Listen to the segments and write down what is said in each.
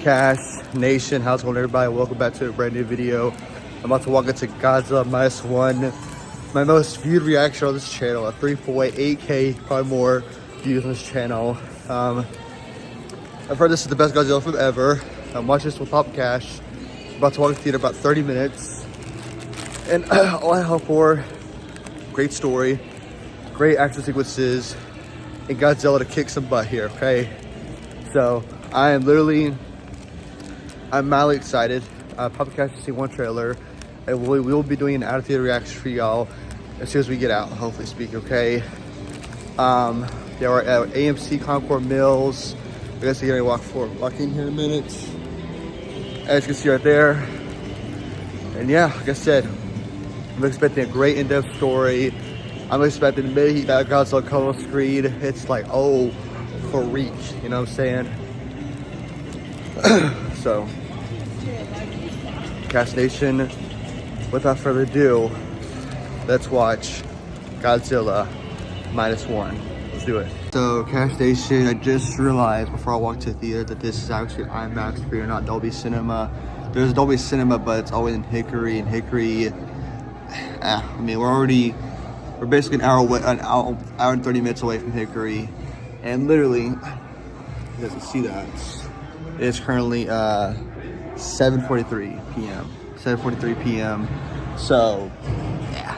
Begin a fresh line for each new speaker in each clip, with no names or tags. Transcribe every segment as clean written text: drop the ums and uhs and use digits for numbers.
Podcast Nation, how's it going, everybody? Welcome back to a brand new video. I'm about to walk into Godzilla -1, my most viewed reaction on this channel at 3.8K, probably more views on this channel. I've heard this is the best Godzilla film ever. I'm watching this with Pop Cash. I'm about to walk in the theater about 30 minutes, and all I hope for: great story, great action sequences, and Godzilla to kick some butt here. Okay, so I'm mildly excited. Papa Cash has seen one trailer, and we will be doing an out of theater reaction for y'all as soon as we get out, hopefully speak, okay? There are at AMC Concord Mills. I guess you're gonna walk in here in a minute. As you can see right there. And yeah, like I said, I'm expecting a great in-depth story. I'm expecting the minute that Godzilla come on screen, it's like, oh, for reach, you know what I'm saying? So, Cash Nation, without further ado, let's watch Godzilla -1. Let's do it. So, Cash Nation, I just realized before I walked to the theater that this is actually IMAX screen, not Dolby Cinema. There's Dolby Cinema, but it's always in Hickory, and Hickory, I mean, we're basically an hour and 30 minutes away from Hickory, and literally, you guys can see that. It's currently 7:43 p.m. 7:43 p.m. So, yeah,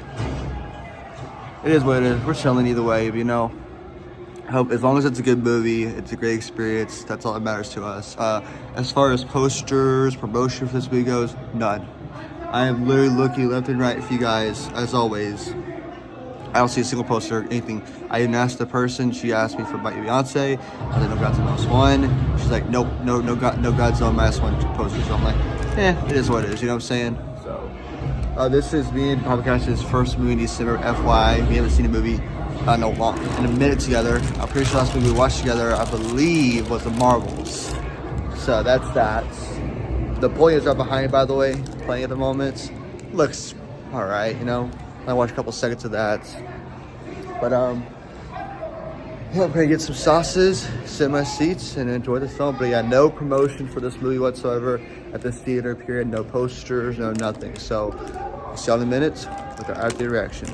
it is what it is. We're chilling either way, but, you know, hope as long as it's a good movie, it's a great experience. That's all that matters to us. As far as posters, promotion for this movie goes, none. I am literally looking left and right for you guys, as always. I don't see a single poster, anything. I didn't ask the person. She asked me for my Beyonce. I said, no Godzilla -1. She's like, nope, no Godzilla -1 poster. So I'm like, it is what it is. You know what I'm saying? So, this is me and Papa Cash's first movie in December. FYI, we haven't seen a movie in a minute together. I'm pretty sure last movie we watched together, I believe, was The Marvels. So that's that. The Boy is right behind, by the way, playing at the moment. Looks all right, you know. I watched a couple seconds of that, but yeah, I'm gonna get some sauces, sit in my seats, and enjoy the film. But yeah, no promotion for this movie whatsoever at this theater. Period. No posters, no nothing. So, I'll see y'all in a minute with our out-of-theater reaction.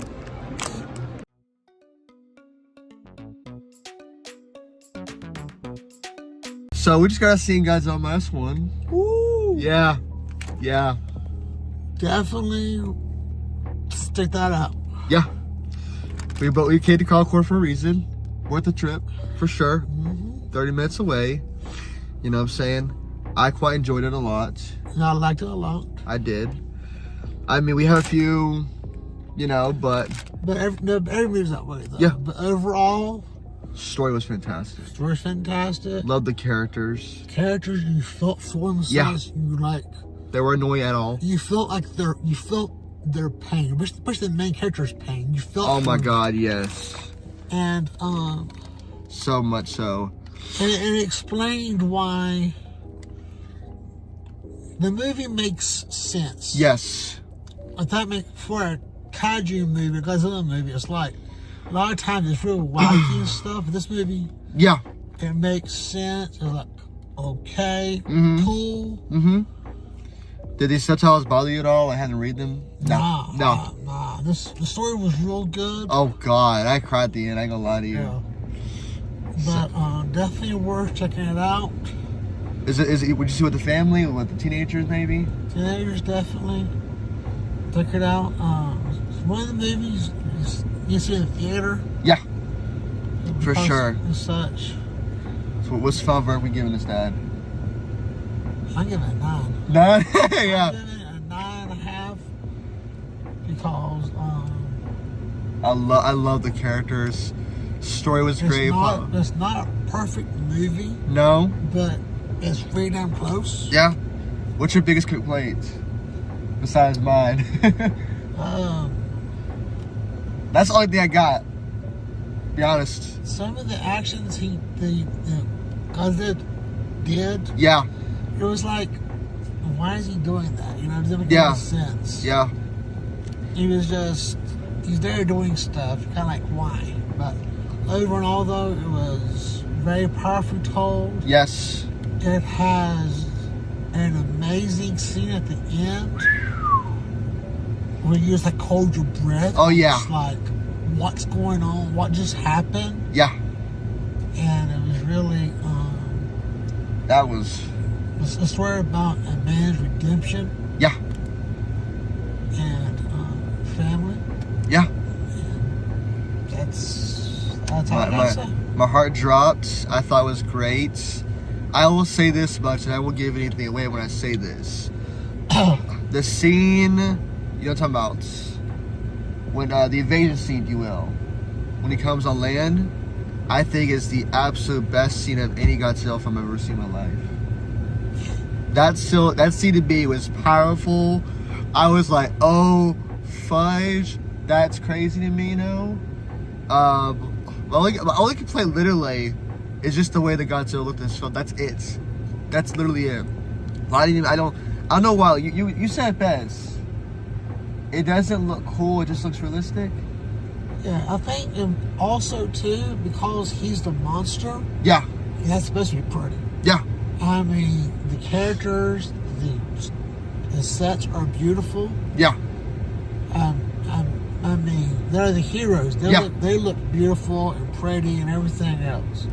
So we just got seen Godzilla -1.
Woo!
Yeah.
Definitely stick that out.
Yeah. We came to Concord for a reason. Worth the trip, for sure. 30 minutes away. You know what I'm saying? I quite enjoyed it a lot.
And I liked it a lot.
I did. I mean, we have a few, you know, but
every movie's that way, though.
Yeah.
But overall,
story was fantastic.
story's fantastic.
Loved the characters.
Characters you felt for themselves.
Yeah.
You like.
They were annoying at all.
You felt like their pain, especially the main character's pain. You felt.
Oh my God, yes.
And
so much so.
And it explained why the movie makes sense.
Yes.
Like that for a kaiju movie, a Godzilla movie, it's like a lot of times it's real wacky and stuff. But this movie,
Yeah.
it makes sense. It's like okay, cool.
Did these subtitles bother you at all? I had to read them.
Nah. The story was real good.
Oh God, I cried at the end. I ain't gonna lie to you.
Yeah. But definitely worth checking it out.
Is it? Would you see with the family, with the teenagers, maybe?
Teenagers, definitely check it out. It's one of the movies you see in the theater.
Yeah, for sure.
And such.
So what's the final verdict we giving this, Dad?
I give it a 9.
9?
I
Yeah.
give it a 9.5 because
I love the characters. Story was great.
It's not a perfect movie.
No.
But it's pretty damn close.
Yeah. What's your biggest complaint besides mine? That's the only thing I got. Be honest.
Some of the actions Godzilla did.
Yeah.
It was like, why is he doing that? You know, it doesn't make any sense.
Yeah.
He's there doing stuff. Kind of like, why? But overall, though, it was very powerfully told.
Yes.
It has an amazing scene at the end where you just like hold your breath.
Oh yeah.
It's like, what's going on? What just happened?
Yeah.
And it was really
That was
a story about a man's redemption.
Yeah.
And family.
Yeah.
And that's all I gotta say.
My heart dropped. I thought it was great. I will say this much, and I won't give anything away when I say this. The scene, you know what I'm talking about, when the invasion scene, if you will, when he comes on land, I think it's the absolute best scene of any Godzilla film I've ever seen in my life. That scene to me was powerful. I was like, oh, fudge, that's crazy to me, you know? My only complaint literally is just the way the Godzilla looked in this film. That's it. That's literally it. I don't know why. You said it best. It doesn't look cool. It just looks realistic.
Yeah, I think also too, because he's the monster.
Yeah.
That's supposed to be pretty.
Yeah.
I mean, the characters, the sets are beautiful.
Yeah.
I mean, they're the heroes. They look beautiful and pretty and everything else.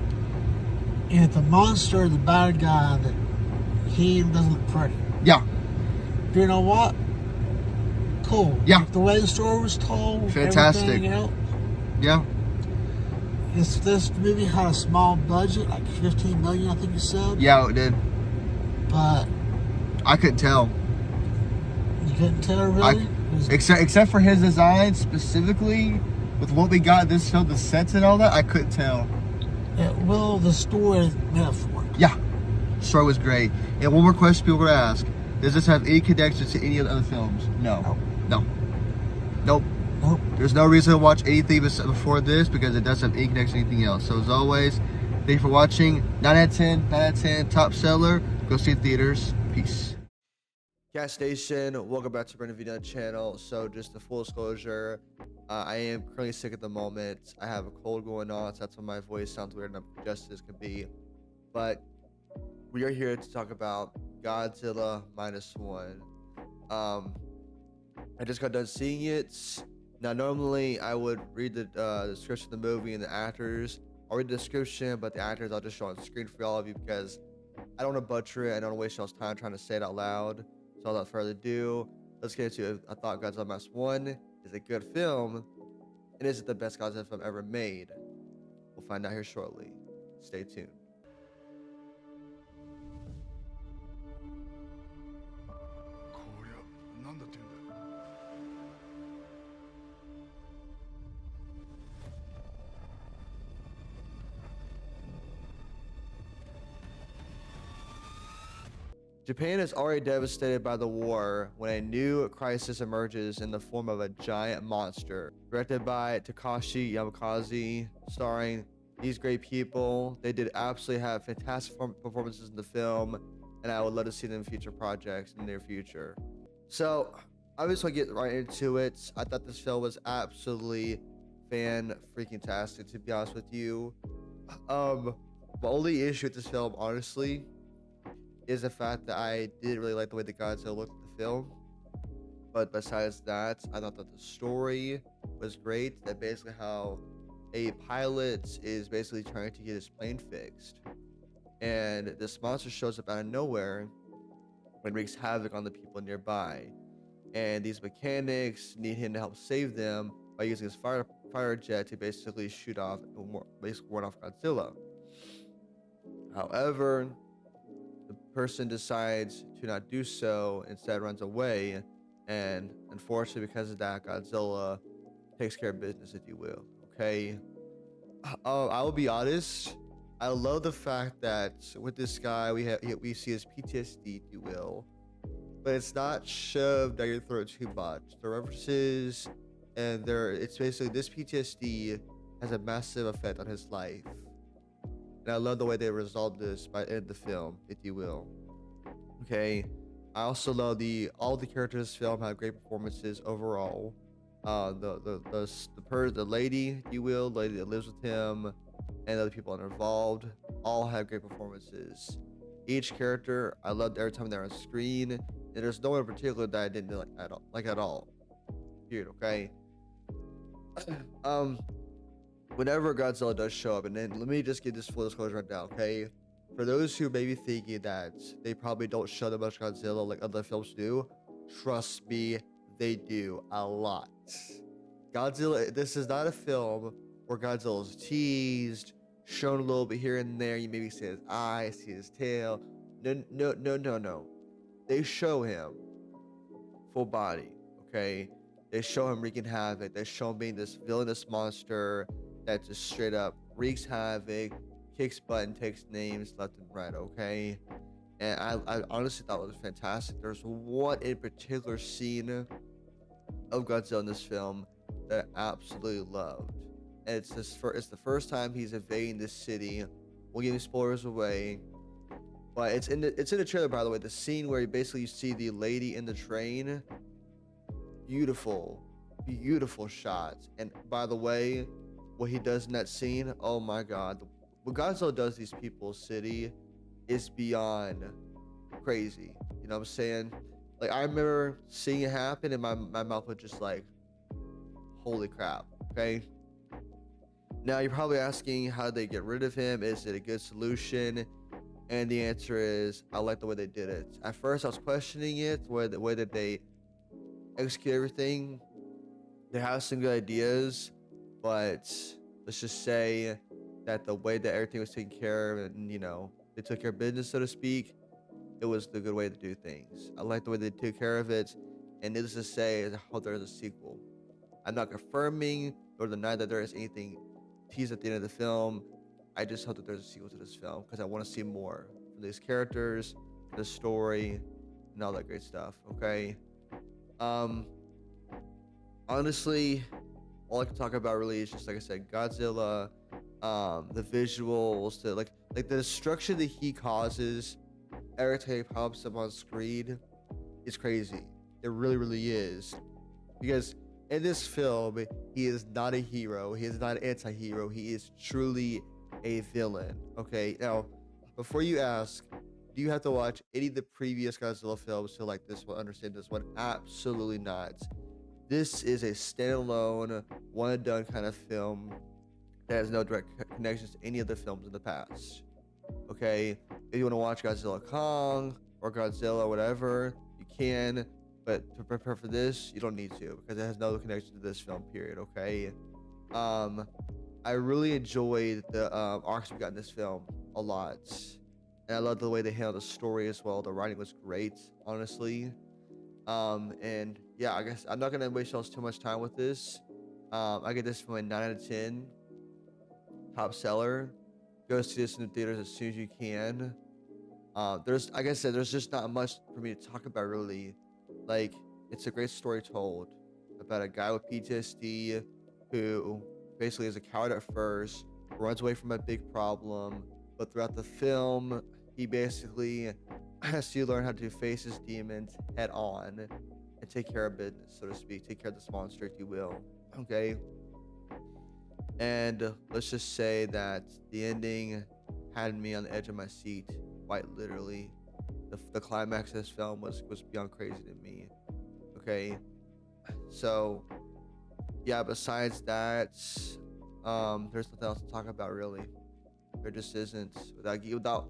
And the monster, the bad guy, that he doesn't look pretty.
Yeah.
But you know what? Cool.
Yeah.
The way the story was told.
Fantastic.
Everything else.
Yeah.
This movie had a small budget, like $15 million, I think you said.
Yeah, it did.
But
I couldn't tell.
you couldn't tell, really.
Except for his design specifically, with what we got in this film, the sets and all that, I couldn't tell.
Yeah, well, the story is metaphor.
Yeah, the story was great. And one more question people were gonna ask: does this have any connection to any of the other films? No. Nope. There's no reason to watch anything before this because it doesn't have any connection to anything else. So as always, thank you for watching. 9 out of 10, 9 out of 10, top seller. Go see it in theaters. Peace. Gas station, welcome back to Brandon Vina channel. So just a full disclosure, I am currently sick at the moment. I have a cold going on, so that's why my voice sounds weird and I'm congested as can be. But we are here to talk about Godzilla Minus One. I just got done seeing it. Now normally I would read the description of the movie and the actors. I'll read the description, but the actors I'll just show on screen for all of you because I don't want to butcher it. I don't want to waste y'all's time trying to say it out loud. So without further ado, let's get into it. I thought Godzilla Minus One is a good film. And is it the best Godzilla film ever made? We'll find out here shortly. Stay tuned. Japan is already devastated by the war when a new crisis emerges in the form of a giant monster. Directed by Takashi Yamakaze, starring these great people. They did absolutely have fantastic performances in the film, and I would love to see them in future projects in the near future. So, I just want to get right into it. I thought this film was absolutely fan-freaking-tastic, to be honest with you. The only issue with this film, honestly, is the fact that I didn't really like the way the Godzilla looked at the film. But besides that, I thought that the story was great. That basically how a pilot is basically trying to get his plane fixed. And this monster shows up out of nowhere and wreaks havoc on the people nearby. And these mechanics need him to help save them by using his fire jet to basically shoot off, basically warn off Godzilla. However, the person decides to not do so, instead runs away, and unfortunately because of that, Godzilla takes care of business, if you will. Okay, I will be honest, I love the fact that with this guy we see his PTSD, if you will, but it's not shoved down your throat too much. The references and it's basically this PTSD has a massive effect on his life. And I love the way they resolved this by end the film, if you will. Okay, I also love all the characters in this film have great performances overall. The lady, if you will, the lady that lives with him, and other people involved, all have great performances. Each character, I loved every time they're on screen, and there's no one in particular that I didn't like at all. Like at all. Period. Okay. um, whenever Godzilla does show up, and then let me just get this full disclosure right now, okay? For those who may be thinking that they probably don't show that much Godzilla like other films do, trust me, they do a lot. Godzilla, this is not a film where Godzilla is teased, shown a little bit here and there. You maybe see his eye, see his tail. No, no, no, no, no. They show him full body, okay? They show him wreaking havoc. They show him being this villainous monster that just straight up wreaks havoc, kicks butt, and takes names left and right, okay? And I honestly thought it was fantastic. There's one in particular scene of Godzilla in this film that I absolutely loved. And it's the first time he's invading this city. We'll give you spoilers away, but it's in the trailer, by the way. The scene where you see the lady in the train. Beautiful, beautiful shots. And by the way, what he does in that scene, oh my god, what Godzilla does to these people's city is beyond crazy. You know what I'm saying? Like, I remember seeing it happen, and my mouth was just like, holy crap. Okay. Now you're probably asking, how they get rid of him? Is it a good solution? And the answer is, I like the way they did it. At first, I was questioning it, the way that they execute everything. They have some good ideas, but let's just say that the way that everything was taken care of, and they took care of business, so to speak, it was the good way to do things. I like the way they took care of it, and needless to say, I hope there's a sequel. I'm not confirming or denying that there is anything teased at the end of the film. I just hope that there's a sequel to this film because I want to see more from these characters, the story, and all that great stuff. Okay. Honestly, all I can talk about really is just, like I said, Godzilla, the visuals, the destruction that he causes every time he pops up on screen is crazy. It really, really is. Because in this film, he is not a hero. He is not an anti-hero. He is truly a villain. Okay, now, before you ask, do you have to watch any of the previous Godzilla films to like this one, understand this one? Absolutely not. This is a standalone, one and done kind of film that has no direct connections to any of the films in the past. Okay, if you want to watch Godzilla Kong or Godzilla or whatever, you can, but to prepare for this, you don't need to because it has no connection to this film, period. Okay. I really enjoyed the arcs we got in this film a lot. And I love the way they handled the story as well. The writing was great, honestly. And yeah, I guess I'm not gonna waste y'all's too much time with this. I get this from a 9 out of 10. Top seller. Go see this in the theaters as soon as you can. Like I said, there's just not much for me to talk about really. Like, it's a great story told about a guy with PTSD who basically is a coward at first, runs away from a big problem, but throughout the film, he basically has to learn how to face his demons head on and take care of business, so to speak, take care of this monster, if you will. Okay. And let's just say that the ending had me on the edge of my seat, quite literally. The climax of this film was beyond crazy to me. Okay. So yeah, besides that, there's nothing else to talk about really. There just isn't, without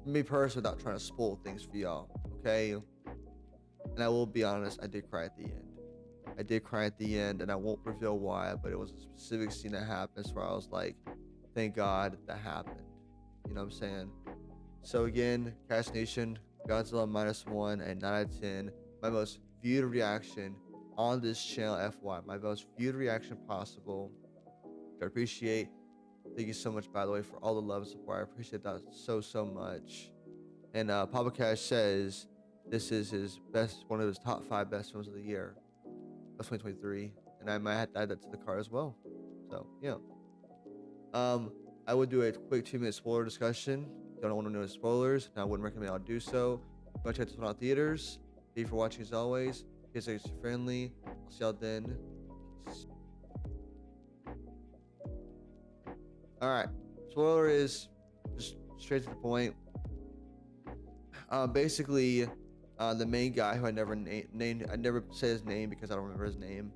me personally, without trying to spoil things for y'all. Okay. And I will be honest, I did cry at the end. I did cry at the end, and I won't reveal why, but it was a specific scene that happens where I was like, thank God that happened. You know what I'm saying? So again, Cast Nation, Godzilla -1 and 9 out of 10. My most viewed reaction on this channel, FY. My most viewed reaction possible. I appreciate. Thank you so much, by the way, for all the love and support. I appreciate that so much. And Papa Cash says this is one of his top 5 best films of the year. That's 2023, and I might have to add that to the card as well. So yeah. I would do a quick 2-minute spoiler discussion. Don't want to know the spoilers, and I wouldn't recommend I'll do so. Go check this one out theaters. Thank you for watching as always. Stay friendly. I'll see y'all then. Peace. All right. Spoiler is just straight to the point. Basically, the main guy who I never named, I never say his name because I don't remember his name.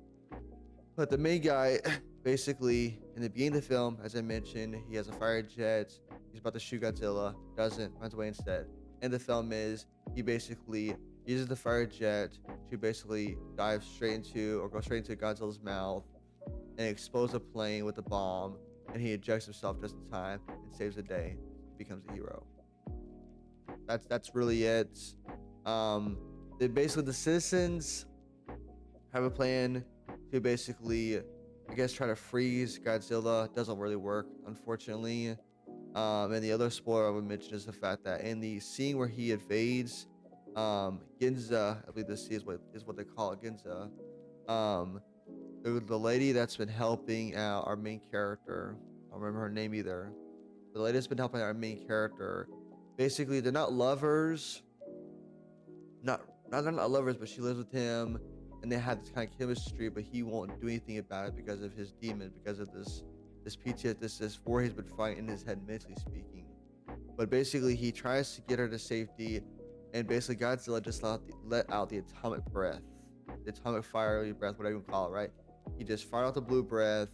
But the main guy, basically, in the beginning of the film, as I mentioned, he has a fire jet. He's about to shoot Godzilla, doesn't, runs away instead. And the film is he basically uses the fire jet to basically dive straight into or go straight into Godzilla's mouth and explodes the plane with the bomb. And he ejects himself just in time and saves the day. Becomes a hero. That's really it. Basically the citizens have a plan to basically, I guess, try to freeze Godzilla. Doesn't really work, unfortunately. And the other spoiler I would mention is the fact that in the scene where he invades, Ginza, I believe this is what they call it, Ginza. Um, the lady that's been helping out our main character, I don't remember her name either. The lady that's been helping our main character. Basically, they're not lovers. They're not lovers, but she lives with him, and they have this kind of chemistry. But he won't do anything about it because of his demon, because of this PTSD, this war he's been fighting in his head, mentally speaking. But basically, he tries to get her to safety, and basically Godzilla just let out the atomic breath, the atomic fiery breath, whatever you call it, right? He just fired out the blue breath,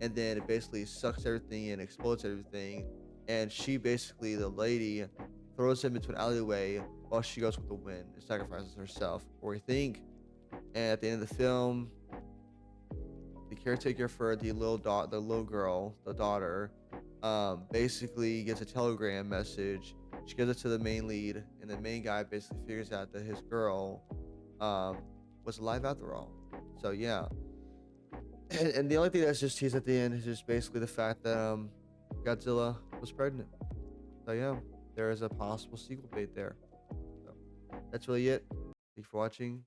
and then it basically sucks everything and explodes everything. And she basically, the lady, throws him into an alleyway while she goes with the wind and sacrifices herself. Or we think, and at the end of the film, the caretaker for the little girl, the daughter, basically gets a telegram message. She gives it to the main lead, and the main guy basically figures out that his girl was alive after all. So yeah, and the only thing that's just teased at the end is just basically the fact that Godzilla was pregnant. So yeah, there is a possible sequel date there. So that's really it. Thank you for watching.